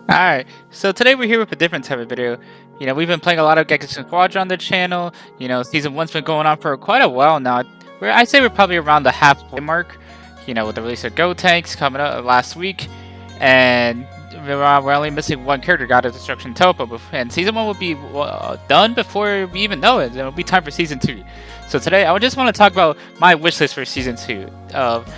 Alright, so today we're here with a different type of video. We've been playing a lot of Gekishin Squadra on the channel. Season 1's been going on for quite a while now. I'd say we're probably around the halfway mark, with the release of Go Tanks coming up last week. And we're only missing one character, God of Destruction Topo. And Season 1 will be done before we even know it. It'll be time for Season 2. So today, I just want to talk about my wish list for Season 2 of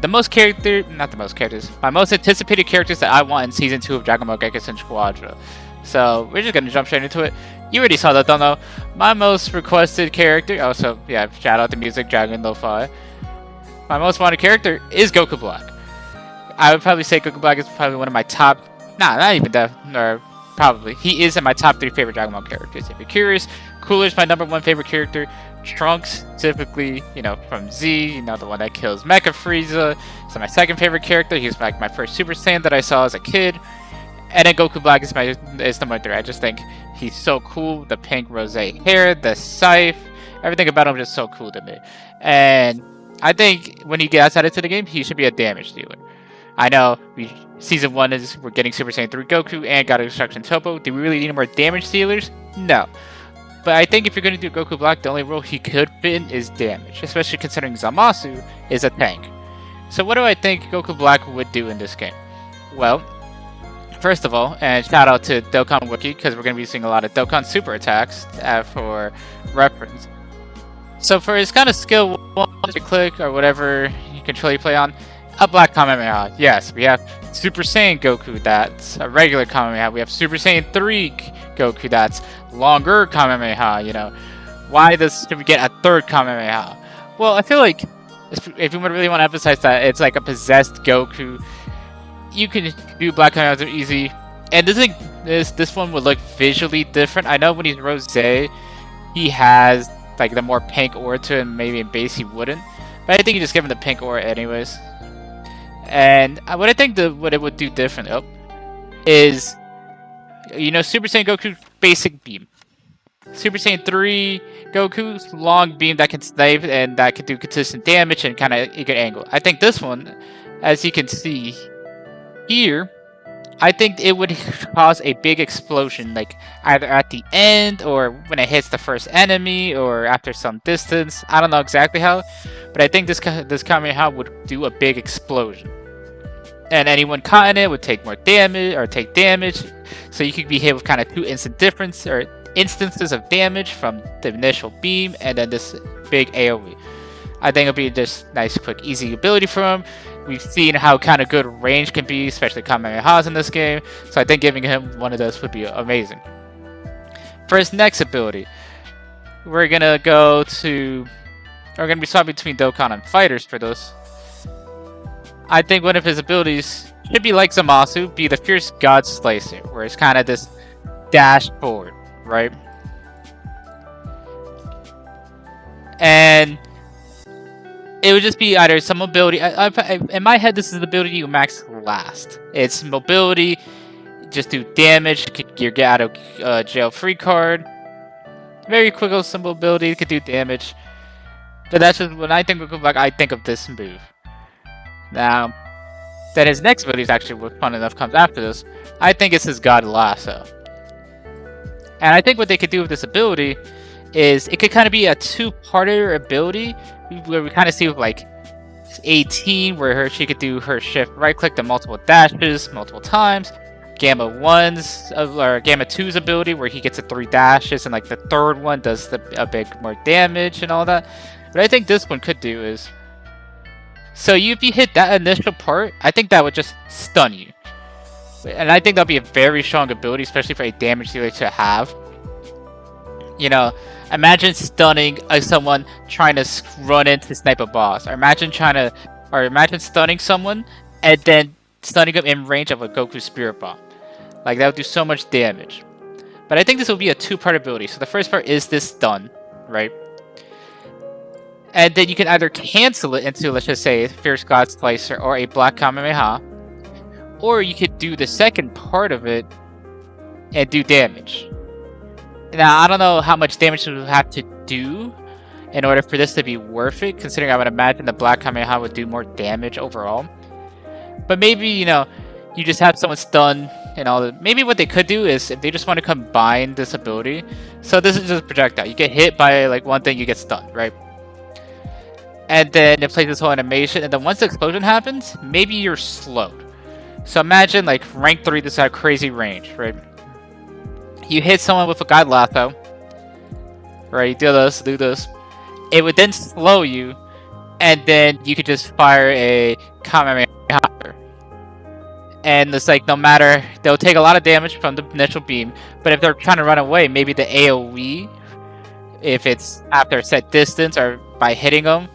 the most character, not the most characters, my most anticipated characters that I want in Season 2 of Dragon Ball Gekishin Squadra. So, we're just gonna jump straight into it. You already saw that thumbnail. My most requested character, also, yeah, shout out to music, Dragon Lo-Fi. My most wanted character is Goku Black. I would probably say Goku Black is probably one of my top, not even that, or probably. He is in my top 3 favorite Dragon Ball characters. If you're curious, Cooler is my #1 favorite character. Trunks, typically, from Z, the one that kills Mecha Frieza. So my second favorite character. He was like my first Super Saiyan that I saw as a kid. And then Goku Black is number 3. I just think he's so cool. The pink rose hair, the scythe, everything about him is just so cool to me. And I think when he gets added to the game, he should be a damage dealer. I know Season 1 we're getting Super Saiyan 3 Goku and God of Destruction Topo. Do we really need more damage dealers? No. But I think if you're going to do Goku Black, the only role he could fit in is damage, especially considering Zamasu is a tank. So what do I think Goku Black would do in this game? Well, first of all, and shout out to Dokkan Wiki, because we're going to be seeing a lot of Dokkan super attacks for reference. So for his kind of skill 1, click or whatever control you play on, a Black Kamehameha. Yes, we have Super Saiyan Goku, that's a regular Kamehameha. We have Super Saiyan 3 Goku, that's longer Kamehameha, Why should we get a third Kamehameha? Well, I feel like if you really want to emphasize that it's like a possessed Goku, you can do Black Kamehameha easy. And this one would look visually different. I know when he's Rose, he has like the more pink aura to him, maybe in base he wouldn't. But I think you just give him the pink aura anyways. And what I think what it would do different is, Super Saiyan Goku basic beam, Super Saiyan 3 Goku's long beam that can snipe and that can do consistent damage and kind of a good angle. I think this one, as you can see here, I think it would cause a big explosion, like either at the end or when it hits the first enemy or after some distance. I don't know exactly how, but I think this Kamehameha would do a big explosion. And anyone caught in it would take more damage or take damage. So you could be hit with kind of 2 instances of damage from the initial beam and then this big AoE. I think it'll be just nice, quick, easy ability for him. We've seen how kind of good range can be, especially Kamehamehas in this game. So I think giving him one of those would be amazing. For his next ability, we're gonna be swapping between Dokkan and Fighters for those. I think one of his abilities should be like Zamasu, be the Fierce God Slicer, where it's kind of this dash forward, right? And it would just be either some mobility. In my head, this is the ability you max last. It's mobility, just do damage, get out of jail free card. Very quick, simple ability, could do damage. But that's just when I think of Black, I think of this move. Now, then his next ability is actually what fun enough comes after this. I think it's his God Lasso. And I think what they could do with this ability is it could kind of be a 2-parter ability where we kind of see with like 18 where she could do her shift right click to multiple dashes multiple times. Gamma 1's or Gamma 2's ability where he gets 3 dashes and like the third one does a bit more damage and all that. What I think this one could do is, so if you hit that initial part, I think that would just stun you. And I think that'll be a very strong ability, especially for a damage dealer to have. Imagine stunning someone trying to run in to snipe a boss. Or imagine stunning someone and then stunning them in range of a Goku Spirit Bomb. Like, that would do so much damage. But I think this will be a 2-part ability. So the first part is this stun, right? And then you can either cancel it into, let's just say, Fierce God Slicer or a Black Kamehameha. Or you could do the second part of it and do damage. Now, I don't know how much damage we would have to do in order for this to be worth it, considering I would imagine the Black Kamehameha would do more damage overall. But maybe, you just have someone stunned and all that. Maybe what they could do is if they just want to combine this ability. So this is just projectile. You get hit by like one thing, you get stunned, right? And then it plays this whole animation, and then once the explosion happens, maybe you're slowed. So imagine like rank 3, this has crazy range, right? You hit someone with a God Lasso, right? You do this. It would then slow you, and then you could just fire a Kamehameha. And it's like no matter, they'll take a lot of damage from the initial beam, but if they're trying to run away, maybe the AoE, if it's after a set distance or by hitting them,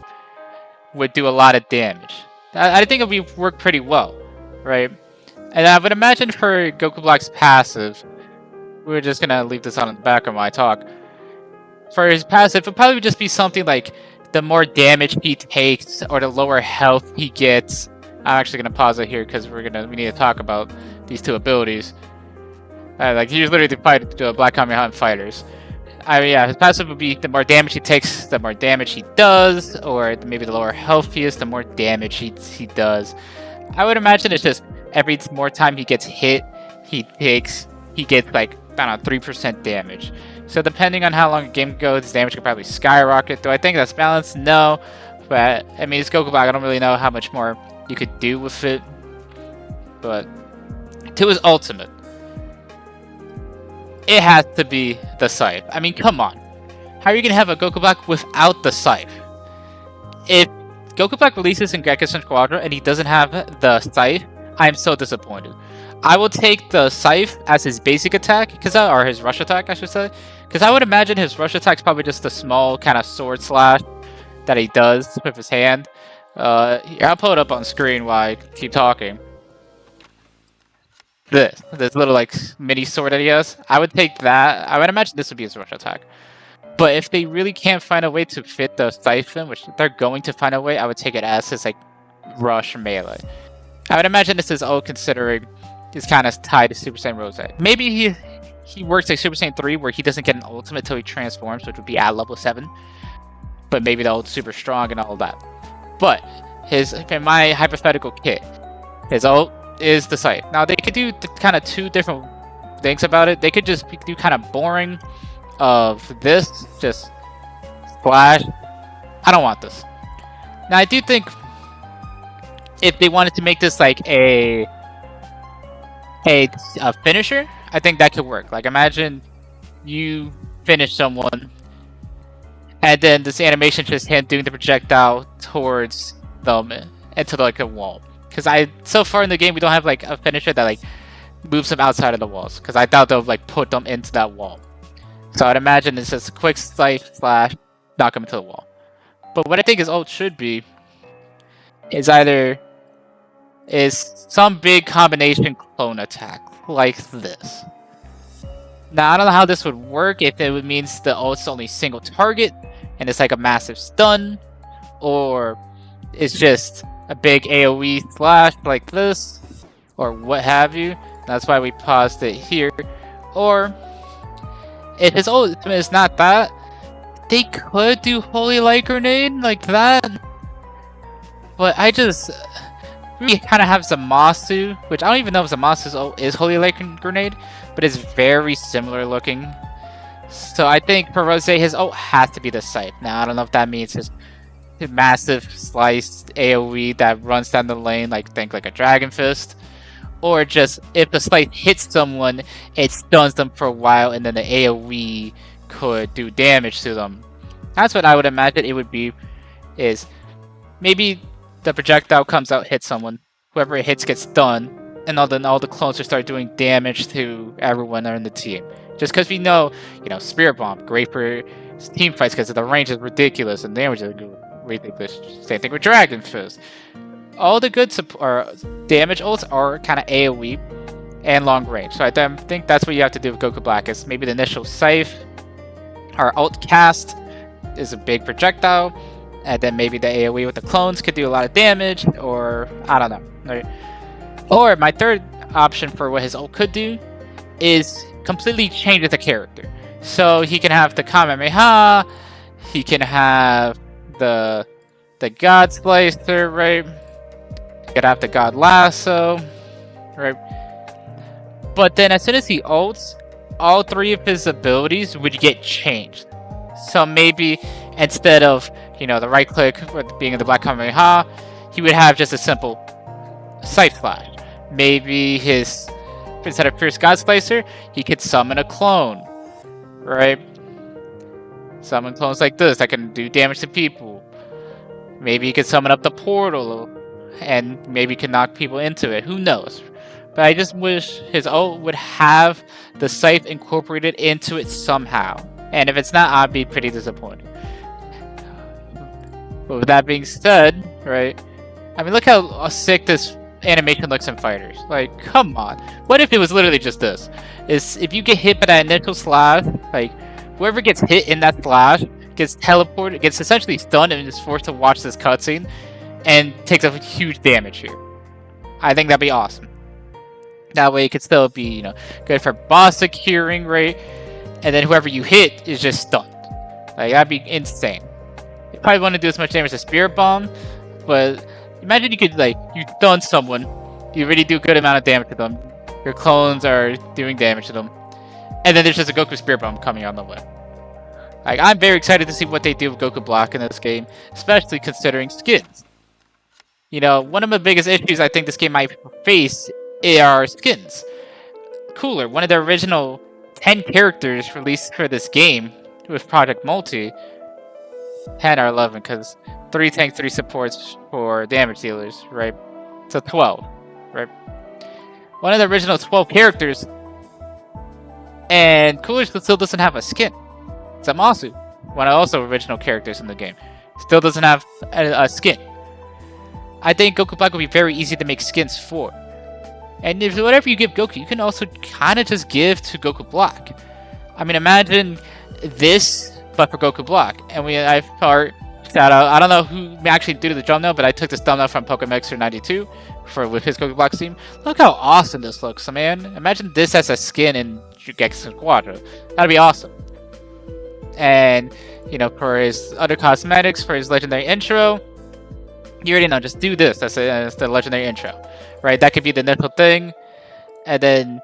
would do a lot of damage. I think it would work pretty well, right? And I would imagine for Goku Black's passive, we're just gonna leave this on in the back of my talk. For his passive, it would probably just be something like the more damage he takes or the lower health he gets. I'm actually gonna pause it here because we need to talk about these two abilities. Like you literally fight Black Kamehameha fighters. Yeah, his passive would be the more damage he takes, the more damage he does, or maybe the lower health he is, the more damage he does. I would imagine it's just every more time he gets hit, he gets like, I don't know, 3% damage. So depending on how long the game goes, his damage could probably skyrocket. Do I think that's balanced? No. But, I mean, it's Goku Black. I don't really know how much more you could do with it. But to his ultimate, it has to be the Scythe. I mean, come on. How are you going to have a Goku Black without the Scythe? If Goku Black releases in Gekishin Squadra and he doesn't have the Scythe, I am so disappointed. I will take the Scythe as his basic attack, or his rush attack, I should say. Because I would imagine his rush attack is probably just a small kind of sword slash that he does with his hand. Here, I'll pull it up on screen while I keep talking. This little like mini sword that he has. I would take that. I would imagine this would be his rush attack. But if they really can't find a way to fit the Scythe in, which they're going to find a way, I would take it as his like rush melee. I would imagine this is all considering he's kind of tied to Super Saiyan Rose. Maybe he works like Super Saiyan 3 where he doesn't get an ultimate until he transforms, which would be at level 7. But maybe the ult's super strong and all that. But in my hypothetical kit, his ult is the Scythe. Now they could do kind of two different things about it. They could just do kind of boring of this, just splash. I don't want this. Now I do think if they wanted to make this like a finisher, I think that could work. Like imagine you finish someone and then this animation just him doing the projectile towards them into like a wall. Because so far in the game we don't have like a finisher that like moves them outside of the walls. Because I doubt they'll like put them into that wall. So I'd imagine it's just a quick Scythe slash knock them into the wall. But what I think his ult should be is some big combination clone attack like this. Now I don't know how this would work, if it means the ult's only single target and it's like a massive stun, or it's just a big AoE slash like this, or what have you. That's why we paused it here. Or if his ultimate is not that, they could do Holy Light Grenade like that. But I just really kind of have Zamasu, which I don't even know if Zamasu's ult is Holy Light Grenade, but it's very similar looking. So I think for Rose, his ult has to be the Scythe. Now I don't know if that means his massive sliced AoE that runs down the lane, like think like a Dragon Fist, or just if the Scythe hits someone, it stuns them for a while, and then the AoE could do damage to them. That's what I would imagine it would be. Is maybe the projectile comes out, hits someone, whoever it hits gets stunned, and then all the clones will start doing damage to everyone in the team. Just because we know, Spirit Bomb, great for team fights because the range is ridiculous and damage is ridiculous. Same thing with Dragon Fist. All the good damage ults are kind of AoE and long range. So I think that's what you have to do with Goku Black. Is maybe the initial Scythe or ult cast is a big projectile, and then maybe the AoE with the clones could do a lot of damage, or I don't know. Right? Or my third option for what his ult could do is completely change the character. So he can have the Kamehameha, he can have the God Slicer, right? He could have the God Lasso, right? But then as soon as he ults, all 3 of his abilities would get changed. So maybe instead of, the right click with being in the Black Kamehameha, he would have just a simple Sight Flash. Maybe instead of Fierce God Slicer, he could summon a clone, right? Summon clones like this that can do damage to people. Maybe he could summon up the portal and maybe could knock people into it. Who knows? But I just wish his ult would have the Scythe incorporated into it somehow. And if it's not, I'd be pretty disappointed. But with that being said, right? I mean, look how sick this animation looks in fighters. Like, come on. What if it was literally just this? If you get hit by that initial slash, like, whoever gets hit in that slash gets teleported, gets essentially stunned, and is forced to watch this cutscene and takes a huge damage here. I think that'd be awesome. That way it could still be, good for boss securing, right? And then whoever you hit is just stunned. Like, that'd be insane. You probably want to do as much damage as Spirit Bomb, but imagine you could, you stun someone, you really do a good amount of damage to them, your clones are doing damage to them, and then there's just a Goku Spirit Bomb coming on the way. Like, I'm very excited to see what they do with Goku Black in this game, especially considering skins. One of the biggest issues I think this game might face are skins. Cooler, one of the original 10 characters released for this game with Project Multi, 10 or 11, because 3 tanks, 3 supports for damage dealers, right? So 12, right? One of the original 12 characters, and Cooler still doesn't have a skin. Zamasu, one of also original characters in the game, still doesn't have a skin. I think Goku Black would be very easy to make skins for. And if whatever you give Goku, you can also kind of just give to Goku Black. I mean, imagine this, but for Goku Black. And shout out, I don't know who actually did the thumbnail, but I took this thumbnail from Pokemexer92 with his Goku Black team. Look how awesome this looks, man. Imagine this as a skin in Gekishin Squadra. That'd be awesome. And, for his other cosmetics, for his legendary intro, you already know, just do this as the legendary intro, right? That could be the initial thing, and then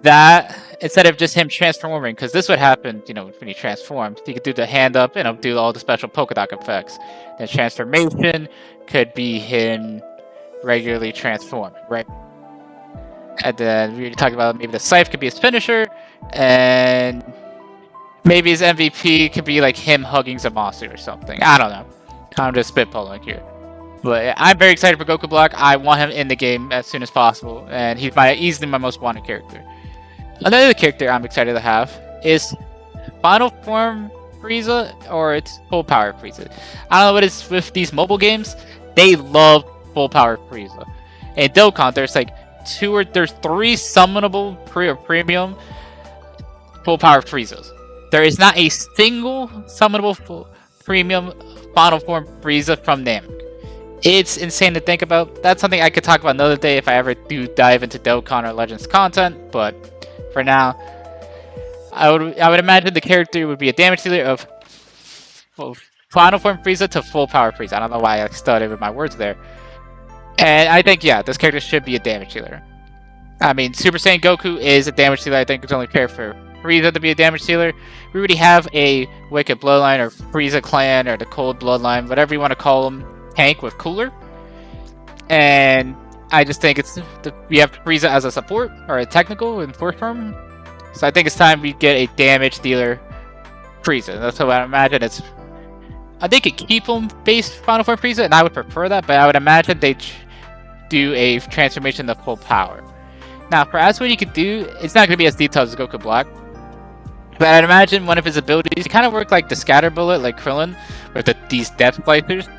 that, instead of just him transforming, because this would happen, when he transformed, he could do the hand up and do all the special polka dot effects. The transformation could be him regularly transforming, right? And then we were talking about maybe the Scythe could be his finisher, and maybe his MVP could be like him hugging Zamasu or something. I don't know. I'm just spitballing here. But I'm very excited for Goku Black. I want him in the game as soon as possible, and he's easily my most wanted character. Another character I'm excited to have is Final Form Frieza, or it's Full Power Frieza. I don't know what it's with these mobile games. They love Full Power Frieza. In Dokkan, there's 3 summonable premium Full Power Friezas. There is not a single summonable premium Final Form Frieza from Namek. It's insane to think about. That's something I could talk about another day if I ever do dive into Dokkan or Legends content, but for now, I would imagine the character would be a damage dealer of Final Form Frieza to Full Power Frieza. I don't know why I stuttered with my words there. And I think, this character should be a damage dealer. I mean, Super Saiyan Goku is a damage dealer. I think it's only fair for Frieza to be a damage dealer. We already have a Wicked Bloodline or Frieza Clan or the Cold Bloodline, whatever you want to call them, tank with Cooler. And I just think we have Frieza as a support or a technical in Force Form. So I think it's time we get a damage dealer Frieza. That's what I imagine. They could keep him base Final Form Frieza, and I would prefer that, but I would imagine they'd do a transformation to full power. Now, for what he could do, it's not going to be as detailed as Goku Black. But I'd imagine one of his abilities kind of work like the Scatter Bullet, like Krillin, with these Death Slicers.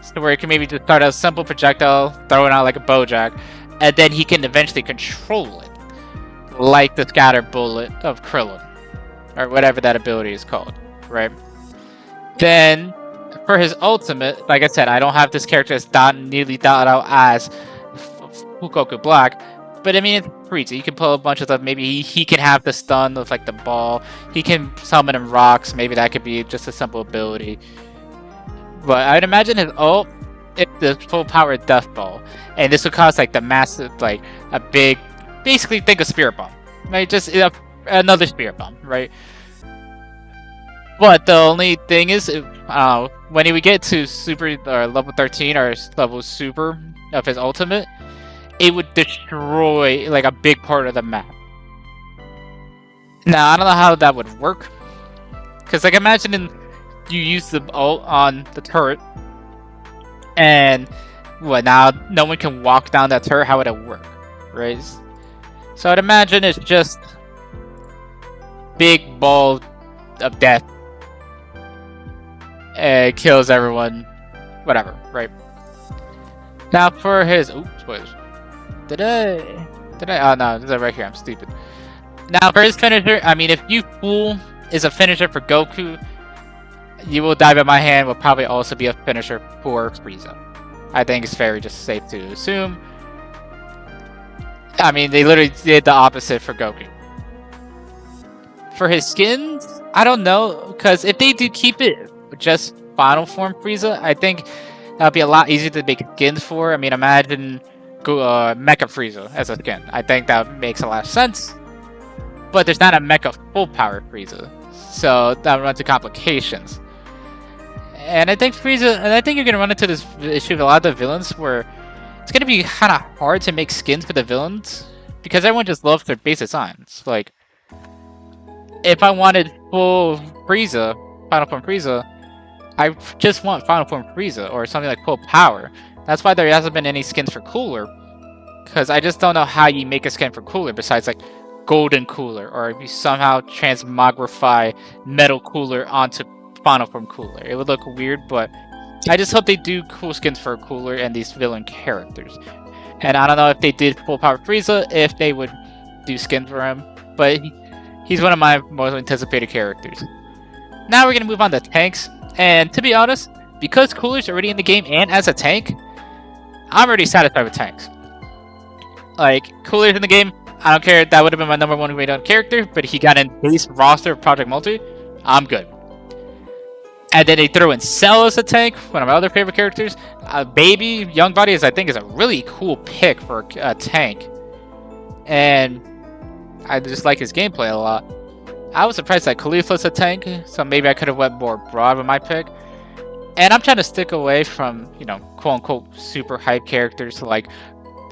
So where he can maybe just start a simple projectile, throw it out like a Bojack, and then he can eventually control it, like the Scatter Bullet of Krillin, or whatever that ability is called, right? Then, for his ultimate, like I said, I don't have this character as nearly dotted out as Goku Black, but I mean, it's Frieza. You can pull a bunch of stuff. Maybe he can have the stun of the ball. He can summon him rocks. Maybe that could be just a simple ability. But I'd imagine his ult the full power Death Ball, and this would cause like the massive, like a big, basically think of Spirit Bomb, right? Just another Spirit Bomb, right? But the only thing is, when he would get to super level 13 or level super of his ultimate, it would destroy like a big part of the map. Now I don't know how that would work, because like imagine you use the ult on the turret, and what now? No one can walk down that turret. How would it work, right? So I'd imagine it's just big ball of death. It kills everyone, whatever, right? Now for his, oops, wait, did I? Oh no, this is right here. I'm stupid. Now for his finisher, I mean, if you fool is a finisher for Goku, you will die by my hand will probably also be a finisher for Frieza. I think it's very just safe to assume. I mean, they literally did the opposite for Goku. For his skins, I don't know, because if they do keep it just final form Frieza, I think that'll be a lot easier to make skins for. I mean, imagine Mecha Frieza as a skin. I think that makes a lot of sense. But there's not a Mecha full power Frieza, so that would run into complications. And I think Frieza, and I think you're gonna run into this issue with a lot of the villains where it's gonna be kind of hard to make skins for the villains because everyone just loves their base designs. Like, if I wanted full Frieza, Final Form Frieza, I just want Final Form Frieza or something like full power. That's why there hasn't been any skins for Cooler, because I just don't know how you make a skin for Cooler besides like Golden Cooler, or if you somehow transmogrify Metal Cooler onto Final Form Cooler. It would look weird, but I just hope they do cool skins for Cooler and these villain characters. And I don't know if they did full power Frieza, if they would do skins for him, but he's one of my most anticipated characters. Now we're gonna move on to tanks, and to be honest, because Cooler's already in the game and as a tank, I'm already satisfied with tanks. Like, Cooler's in the game, I don't care, that would have been my number one rated on character, but he got in base roster of Project Multi, I'm good. And then they threw in Cell as a tank, one of my other favorite characters. Baby, Young Body, I think is a really cool pick for a tank. And I just like his gameplay a lot. I was surprised that Khalifa's a tank, so maybe I could have went more broad with my pick. And I'm trying to stick away from, you know, quote-unquote super hype characters like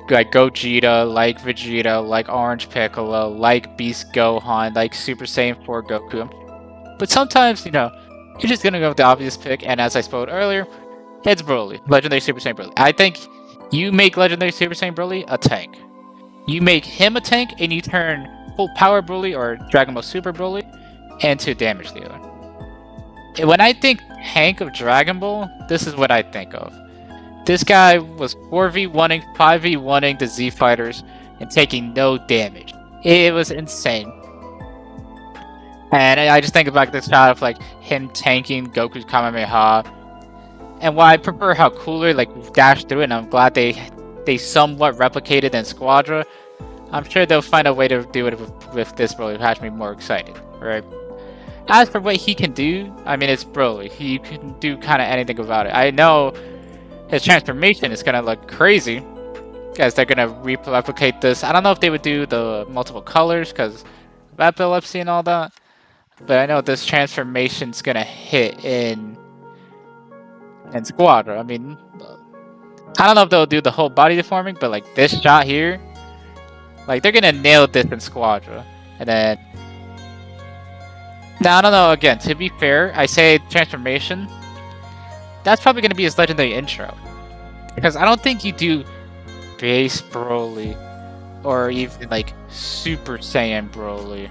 Gogeta, like Vegeta, like Orange Piccolo, like Beast Gohan, like Super Saiyan 4 Goku. But sometimes, you know, you're just gonna go with the obvious pick, and as I spoke earlier, it's Broly, Legendary Super Saiyan Broly. I think you make Legendary Super Saiyan Broly a tank. You make him a tank, and you turn full power Broly or Dragon Ball Super Broly into damage dealer. When I think tank of Dragon Ball, this is what I think of. This guy was 4v1ing, 5v1ing the Z Fighters and taking no damage. It was insane. And I just think about this shot of like him tanking Goku's Kamehameha. And why I prefer how Cooler like dashed through it, and I'm glad they somewhat replicated in Squadra. I'm sure they'll find a way to do it with this Broly, which has me more excited, right? As for what he can do, I mean, it's Broly. He can do kind of anything about it. I know his transformation is gonna look crazy, because they're gonna replicate this. I don't know if they would do the multiple colors because of epilepsy and all that, but I know this transformation's gonna hit in Squadra. I mean, I don't know if they'll do the whole body deforming, but like this shot here, like they're gonna nail this in Squadra. And then, now I don't know. Again, to be fair, I say transformation. That's probably gonna be his legendary intro, because I don't think you do base Broly or even like Super Saiyan Broly.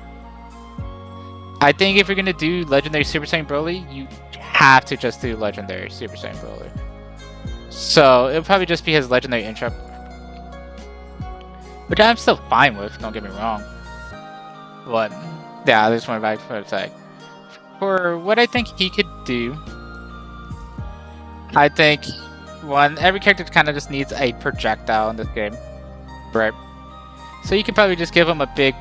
I think if you're gonna do Legendary Super Saiyan Broly, you have to just do Legendary Super Saiyan Broly. So it'll probably just be his legendary intro, which I'm still fine with, don't get me wrong. But yeah, I just went back for a sec. For what I think he could do, I think every character kind of just needs a projectile in this game, right? So you could probably just give him a big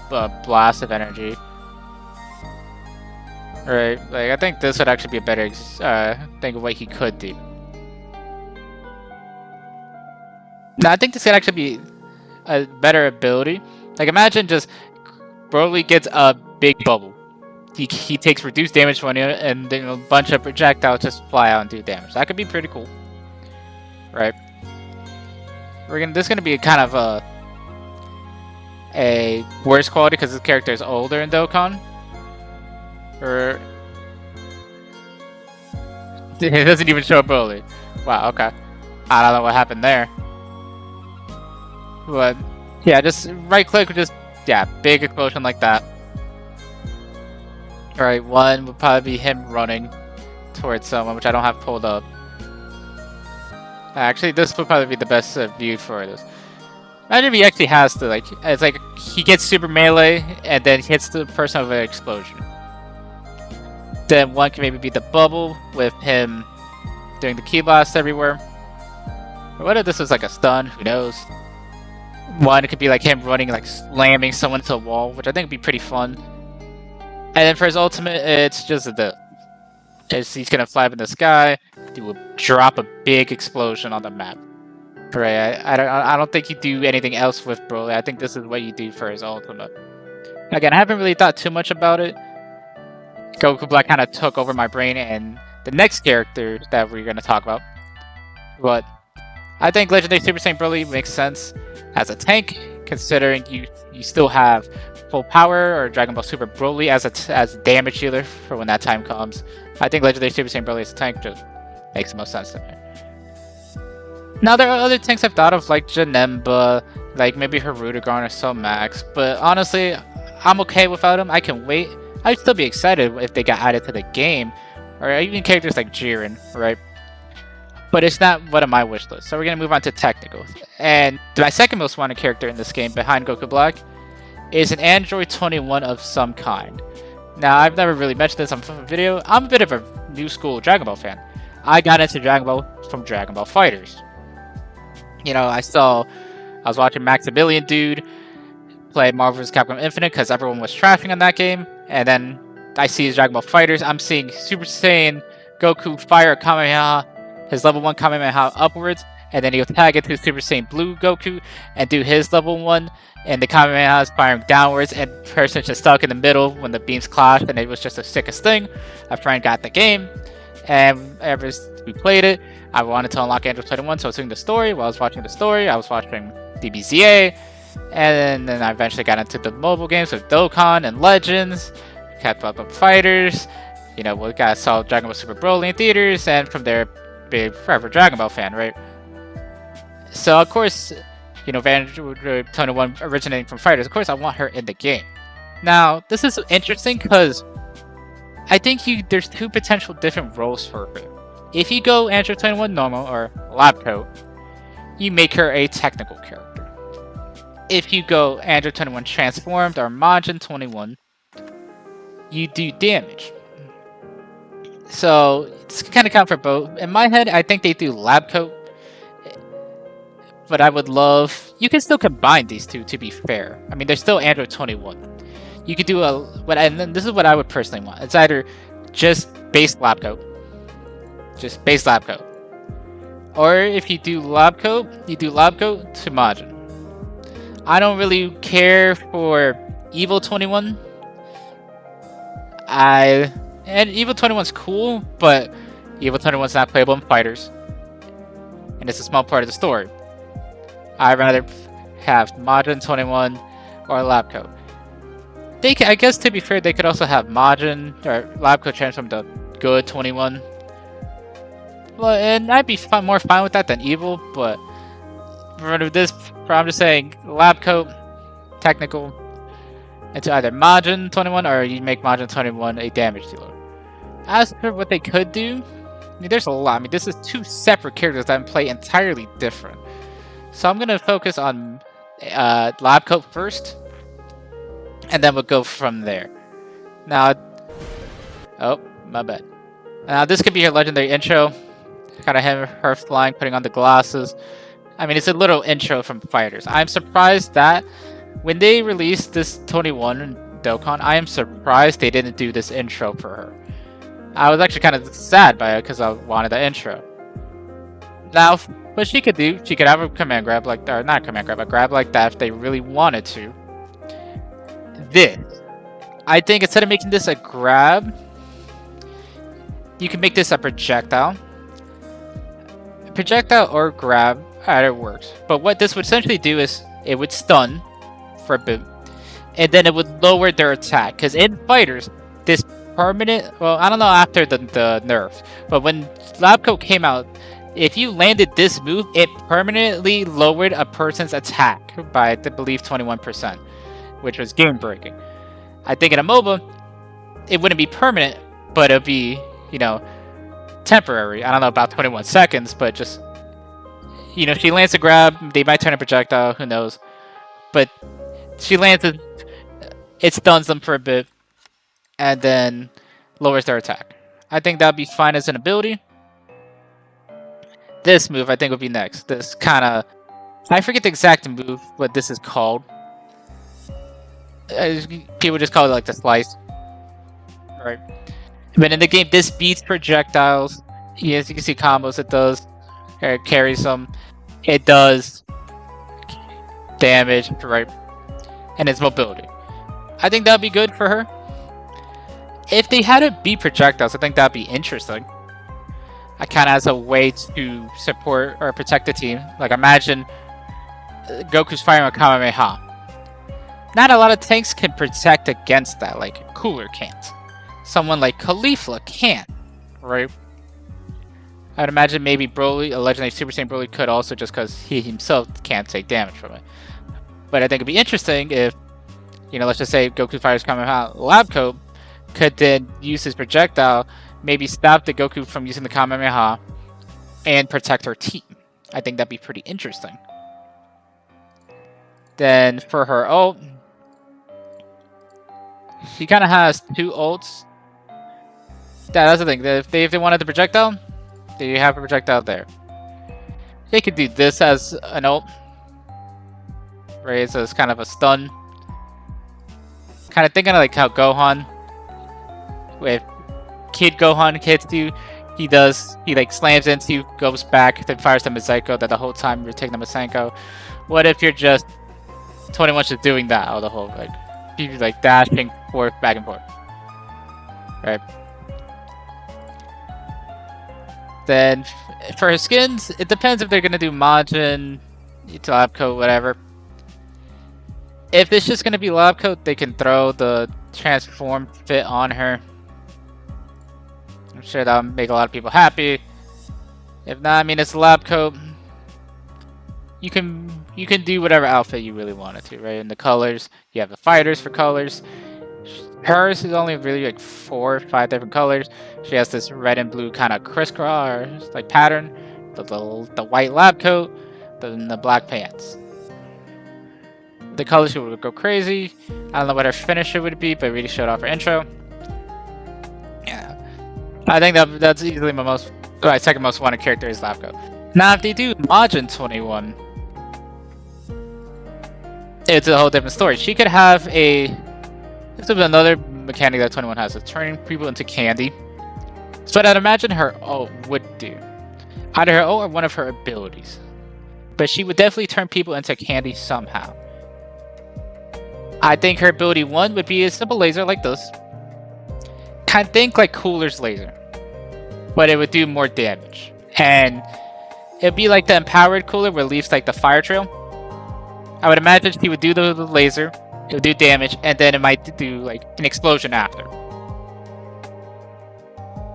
blast of energy. Right, like I think this would actually be a better thing of what he could do. Now I think this could actually be a better ability. Like imagine just Broly gets a big bubble. He takes reduced damage when it, and then a bunch of projectiles just fly out and do damage. That could be pretty cool, right? This is gonna be kind of a worse quality because this character is older in Dokkan. Or it doesn't even show Broly. Wow. Okay. I don't know what happened there, but yeah, just right click, just yeah, big explosion like that. Alright, one would probably be him running towards someone, which I don't have pulled up. Actually, this would probably be the best view for this. Imagine if he actually has to, like, it's like he gets super melee and then hits the person with an explosion. Then one can maybe be the bubble with him doing the key blast everywhere. Or what if this was like a stun? Who knows? One, it could be like him running, like slamming someone to a wall, which I think would be pretty fun. And then for his ultimate, it's just he's gonna fly up in the sky, drop a big explosion on the map. Right? I don't think you do anything else with Broly. I think this is what you do for his ultimate. Again, I haven't really thought too much about it. Goku Black kind of took over my brain, and the next character that we're gonna talk about. But I think Legendary Super Saiyan Broly makes sense as a tank, considering you still have full power, or Dragon Ball Super Broly as a damage dealer for when that time comes. I think Legendary Super Saiyan Broly as a tank just makes the most sense to me. Now there are other tanks I've thought of, like Janemba, like maybe Hirudegarn or Cell Max, but honestly, I'm okay without them. I can wait. I'd still be excited if they got added to the game, or even characters like Jiren, right? But it's not one of my wish lists. So we're gonna move on to technical. And my second most wanted character in this game, behind Goku Black, is an Android 21 of some kind. Now, I've never really mentioned this on a video. I'm a bit of a new school Dragon Ball fan. I got into Dragon Ball from Dragon Ball FighterZ. You know, I was watching Maximilian Dude play Marvel vs. Capcom Infinite because everyone was trashing on that game. And then I see his Dragon Ball FighterZ. I'm seeing Super Saiyan Goku fire a Kamehameha, his level 1 Kamehameha upwards, and then he'll tag it to Super Saiyan Blue Goku and do his level 1, and the Kamehameha is firing downwards, and person's just stuck in the middle when the beams clashed, and it was just the sickest thing. A friend got the game, and ever since we played it, I wanted to unlock Android 21, so I was doing the story. While I was watching the story, I was watching DBZA, and then I eventually got into the mobile games with Dokkan and Legends, kept up with Fighters, you know, we saw Dragon Ball Super Broly in theaters, and from there, big forever Dragon Ball fan, right? So of course, you know, Android 21 originating from FighterZ, of course I want her in the game. Now, this is interesting because I think there's two potential different roles for her. If you go Android 21 normal or lab coat, you make her a technical character. If you go Android 21 transformed or Majin 21, you do damage. So it's kind of count for both. In my head, I think they do lab coat, but I would love. You can still combine these two. To be fair, I mean they're still Android 21. You could do and then this is what I would personally want. It's either just base lab coat, or if you do lab coat, you do lab coat to Majin. I don't really care for Evil 21. And Evil 21's cool, but Evil 21's not playable in FighterZ, and it's a small part of the story. I'd rather have Majin 21 or Labco. I guess to be fair, they could also have Majin or Labco transform to good 21. Well, and I'd be more fine with that than Evil, but I'm just saying Labco, technical, into either Majin 21 or you make Majin 21 a damage dealer. As for what they could do, I mean, there's a lot. I mean, this is two separate characters that play entirely different. So I'm going to focus on Lab Coat first, and then we'll go from there. Now, oh, my bad. Now, this could be her legendary intro. Kind of her flying, putting on the glasses. I mean, it's a little intro from FighterZ. I'm surprised that when they released this 21 in Dokkan, I am surprised they didn't do this intro for her. I was actually kind of sad by it because I wanted the intro. Now, What she could do, she could have a command grab like that, or not command grab, a grab like that if they really wanted to. This. I think instead of making this a grab, you can make this a projectile. Projectile or grab, either works. But what this would essentially do is it would stun for a bit, and then it would lower their attack. Because in fighters, this permanent, well, I don't know after the nerf, but when Lab Coat came out, if you landed this move, it permanently lowered a person's attack by, I believe, 21%, which was game breaking. I think in a MOBA, it wouldn't be permanent, but it'd be, you know, temporary. I don't know about 21 seconds, but just, you know, she lands a grab, they might turn a projectile, who knows. But she lands it stuns them for a bit, and then lowers their attack. I think that'd be fine as an ability. This move, I think, would be next. This kind of, I forget the exact move, what this is called. People just call it like the slice. Right. But in the game, this beats projectiles. Yes, you can see combos it does. It carries them. It does damage, right? And its mobility. I think that'd be good for her. If they had it beat projectiles, I think that'd be interesting. I kind of as a way to support or protect the team. Like imagine Goku's firing a Kamehameha. Not a lot of tanks can protect against that, like Cooler can't. Someone like Khalifa can't, right? I'd imagine maybe Broly, a legendary Super Saiyan Broly, could also, just because he himself can't take damage from it. But I think it'd be interesting if, you know, let's just say Goku fires Kamehameha, Lab Coat could then use his projectile, maybe stop the Goku from using the Kamehameha, and protect her team. I think that'd be pretty interesting. Then for her ult, she kind of has two ults. That's the thing. If they wanted the projectile, they have a projectile there. They could do this as an ult, right? So it's kind of a stun. Kind of thinking of like how Gohan, with Kid Gohan hits you, he like slams into you, goes back, then fires the Masenko. That the whole time you're taking the Masenko. What if you're just 21 just doing that all the whole like dashing forth, back and forth, right? Then for his skins, it depends if they're gonna do Majin, Lab Coat, whatever. If it's just gonna be Lab Coat, they can throw the transform fit on her. I'm sure that'll make a lot of people happy. If not, I mean, it's Lab Coat. You can do whatever outfit you really wanted to, right? And the colors, you have the fighters for colors. Hers is only really like 4 or 5 different colors. She has this red and blue kind of crisscross like pattern. The white Lab Coat, then the black pants. The colors would go crazy. I don't know what her finisher would be, but it really showed off her intro. Yeah, I think that's easily my second most wanted character is Lab Coat. Now, if they do Majin 21, it's a whole different story. She could have this is another mechanic that 21 has, is turning people into candy. So I'd imagine her ult would do either her ult or one of her abilities. But she would definitely turn people into candy somehow. I think her ability 1 would be a simple laser like this. Kind of think like Cooler's laser, but it would do more damage. And it'd be like the empowered Cooler where it leaves like the fire trail. I would imagine she would do the laser, it would do damage, and then it might do like an explosion after.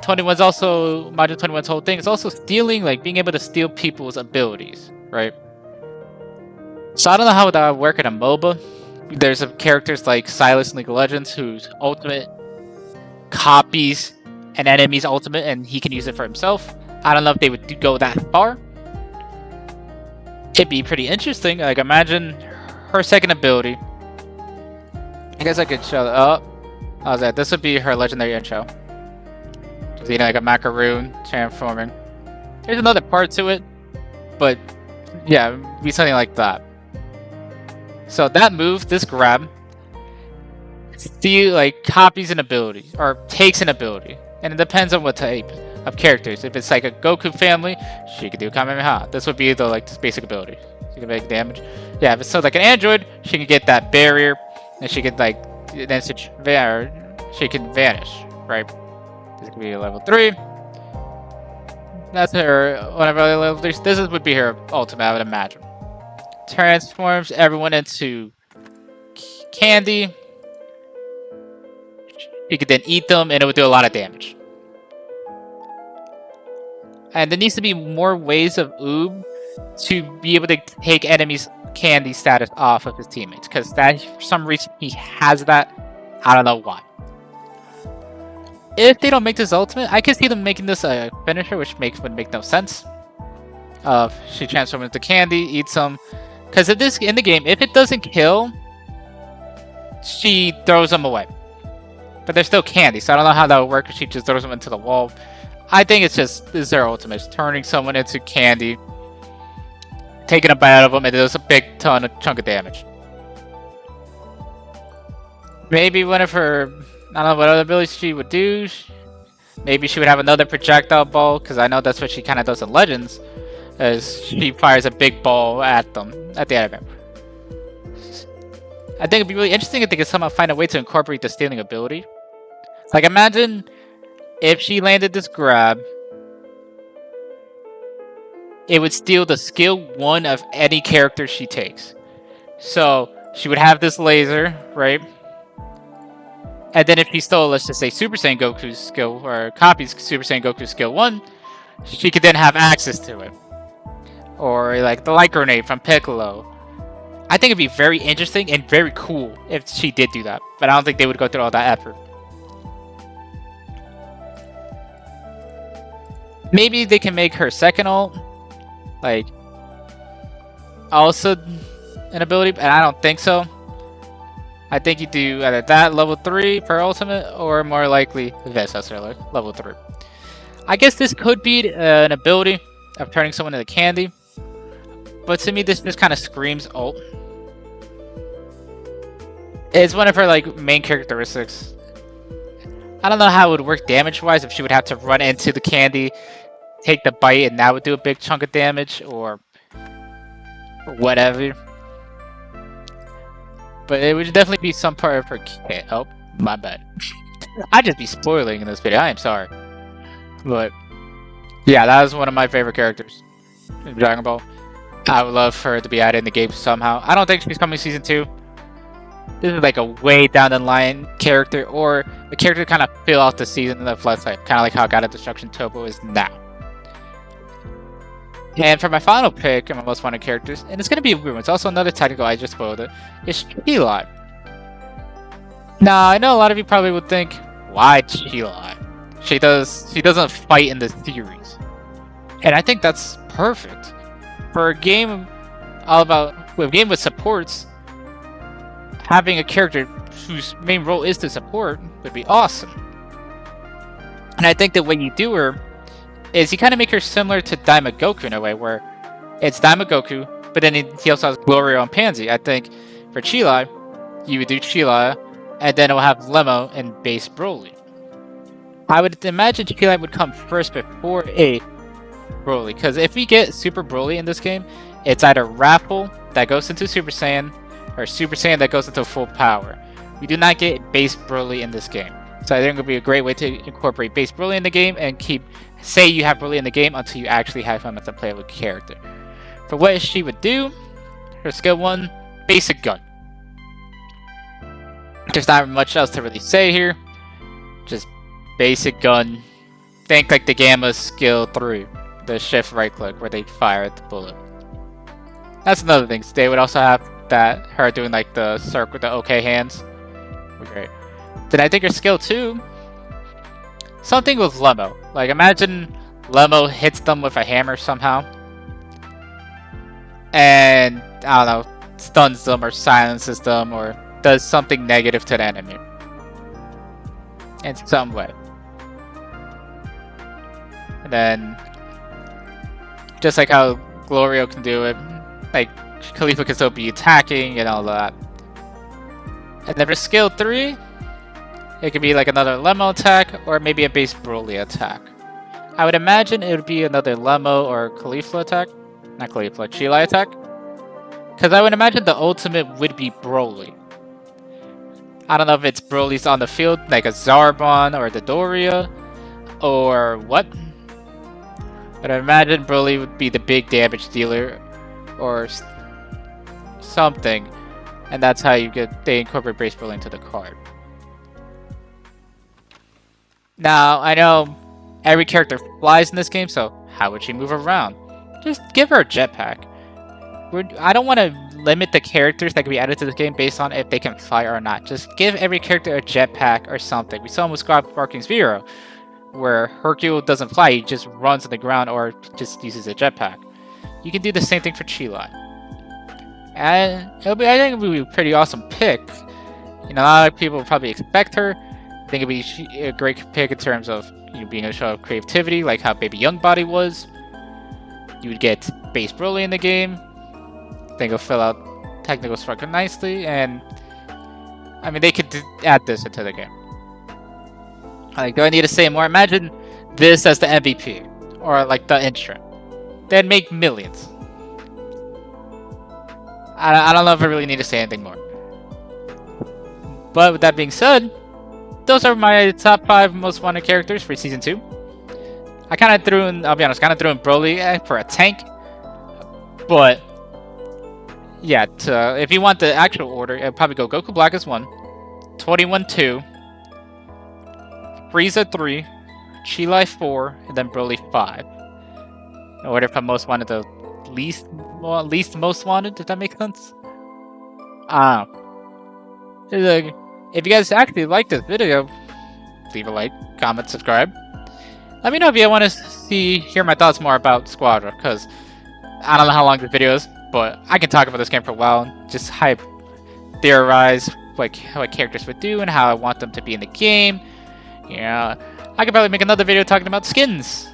21's also, Majin 21's whole thing is also stealing, like being able to steal people's abilities, right? So I don't know how that would work in a MOBA. There's characters like Silas in League of Legends whose ultimate copies an enemy's ultimate and he can use it for himself. I don't know if they would go that far. It'd be pretty interesting. Like imagine her second ability. I guess I could show how's that? This would be her legendary intro. Just, you know, like a macaroon transforming. There's another part to it, but yeah, it'd be something like that. So that move, this grab, like copies an ability or takes an ability, and it depends on what type. of characters. If it's like a Goku family, she could do Kamehameha. This would be the this basic ability. She can make damage. Yeah, if it's so like an android, she can get that barrier, and she can then she can vanish, right? This could be a level 3. That's her one of her level 3s. This would be her ultimate, I would imagine. Transforms everyone into candy. You could then eat them, and it would do a lot of damage. And there needs to be more ways of Oob to be able to take enemies' candy status off of his teammates, because for some reason he has that. I don't know why. If they don't make this ultimate, I could see them making this a finisher, which would make no sense. She transforms into candy, eats them, because in the game, if it doesn't kill, she throws them away. But they're still candy, so I don't know how that would work if she just throws them into the wall. I think this is their ultimate. It's turning someone into candy, taking a bite out of them, and it does a big chunk of damage. Maybe one of her, I don't know what other abilities she would do. Maybe she would have another projectile ball, because I know that's what she kind of does in Legends, as she fires a big ball at them, at the enemy. I think it'd be really interesting if they could somehow find a way to incorporate the stealing ability. Like, imagine if she landed this grab, it would steal the skill 1 of any character she takes. So, she would have this laser, right? And then if she stole, let's just say, Super Saiyan Goku's skill, or copies Super Saiyan Goku's skill 1, she could then have access to it. Or, like, the light grenade from Piccolo. I think it'd be very interesting and very cool if she did do that. But I don't think they would go through all that effort. Maybe they can make her second ult, like, also an ability, and I don't think so. I think you do either that level 3 for ultimate, or more likely this, that's level 3. I guess this could be an ability of turning someone into candy, but to me this just kind of screams ult. It's one of her main characteristics. I don't know how it would work damage-wise, if she would have to run into the candy, take the bite, and that would do a big chunk of damage, or whatever. But it would definitely be some part of her kit. Oh, my bad. I'd just be spoiling in this video, I am sorry. But, yeah, that was one of my favorite characters in Dragon Ball. I would love her to be added in the game somehow. I don't think she's coming Season 2. This is like a way down the line character, or a character to kind of fill out the season of Let's Play, kind of like how God of Destruction Topo is now. And for my final pick, and my most wanted characters, and it's going to be a weird one, it's also another technical, I just spoiled it, is Chilai. Now, I know a lot of you probably would think, why Chilai? She doesn't fight in the series. And I think that's perfect. For a game with supports, having a character whose main role is to support would be awesome. And I think the way you do her is you kind of make her similar to Daima Goku in a way, where it's Daima Goku, but then he also has Glorio and Pansy. I think for Chilai, you would do Chilai, and then it will have Lemo and base Broly. I would imagine Chilai would come first before a Broly, because if we get Super Broly in this game, it's either Raffle that goes into Super Saiyan, or Super Saiyan that goes into full power. We do not get base Broly in this game. So I think it would be a great way to incorporate base Broly in the game and say you have Broly in the game until you actually have him as a playable character. For what she would do, her skill 1, basic gun. There's not much else to really say here. Just basic gun. Think like the Gamma skill 3, the shift right click where they fire at the bullet. That's another thing. They would also have her doing like the circle with the OK hands. Great. Then I think her skill 2, something with Lemo. Like imagine Lemo hits them with a hammer somehow, and I don't know, stuns them or silences them or does something negative to the enemy in some way. And then just like how Glorio can do it, like Khalifa can still be attacking and all that. And then for skill 3, it could be like another Lemo attack or maybe a base Broly attack. I would imagine it would be another Lemo or Caulifla attack. Not Caulifla, Chile attack. Because I would imagine the ultimate would be Broly. I don't know if it's Broly's on the field, like a Zarbon or the Doria, or what. But I imagine Broly would be the big damage dealer, or something. And that's how they incorporate Brace Broly into the card. Now, I know every character flies in this game, so how would she move around? Just give her a jetpack. I don't want to limit the characters that can be added to this game based on if they can fly or not. Just give every character a jetpack or something. We saw him with Squad Barking's Zero, where Hercule doesn't fly, he just runs on the ground or just uses a jetpack. You can do the same thing for Chile. And I think it would be a pretty awesome pick. You know, a lot of people would probably expect her. I think it'd be a great pick in terms of being a show of creativity, like how Baby Young Body was. You would get Base Broly in the game. I think it'll fill out technical structure nicely, and I mean they could add this into the game. Like, do I need to say more? Imagine this as the MVP or like the intro. They'd make millions. I don't know if I really need to say anything more. But with that being said, those are my top 5 most wanted characters for Season 2. I kind of threw in, I'll be honest, Broly for a tank. But, yeah, if you want the actual order, it'd probably go Goku Black as 1, 21 2, Frieza 3, Chile 4, and then Broly 5. In order from most wanted to least most wanted, if that makes sense. If you guys actually like this video, leave a like, comment, subscribe. Let me know if you want to hear my thoughts more about Squadra, because I don't know how long this video is, but I can talk about this game for a while and just theorize what characters would do and how I want them to be in the game. Yeah, I could probably make another video talking about skins.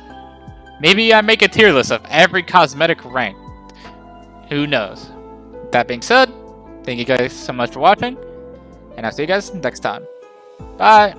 Maybe I make a tier list of every cosmetic rank. Who knows? That being said, thank you guys so much for watching, and I'll see you guys next time. Bye!